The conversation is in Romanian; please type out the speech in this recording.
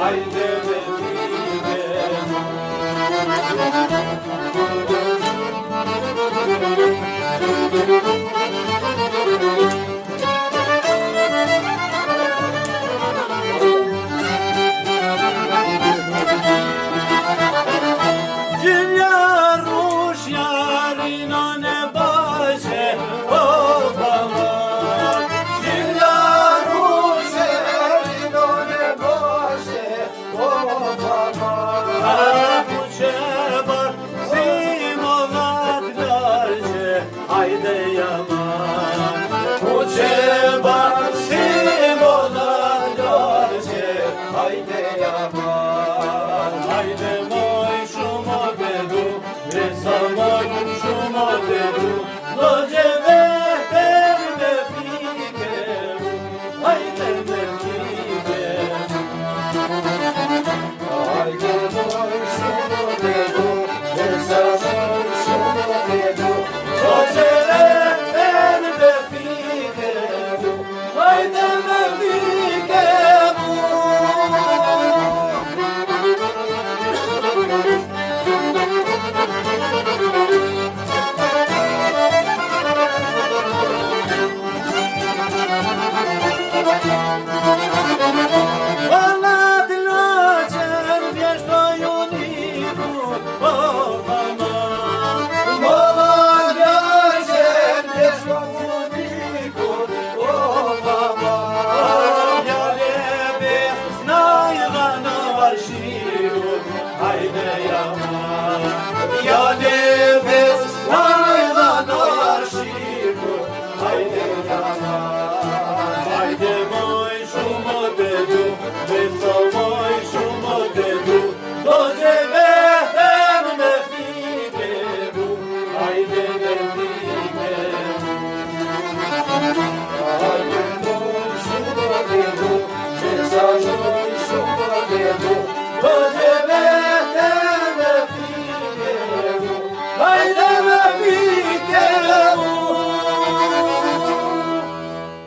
hajde me fike. Hayde yaman, uçeba simonalarce, hayde yaman, hayde moy şuma bedu, resamoy şuma bedu, loceve perde fike, hayde mefike, hayde moy şuma bedu, resamoy şuma bedu, loceve perde fike, hayde mefike bu. Hayde yaman, ya nefes naylan arşivu. Hayde yaman, hayde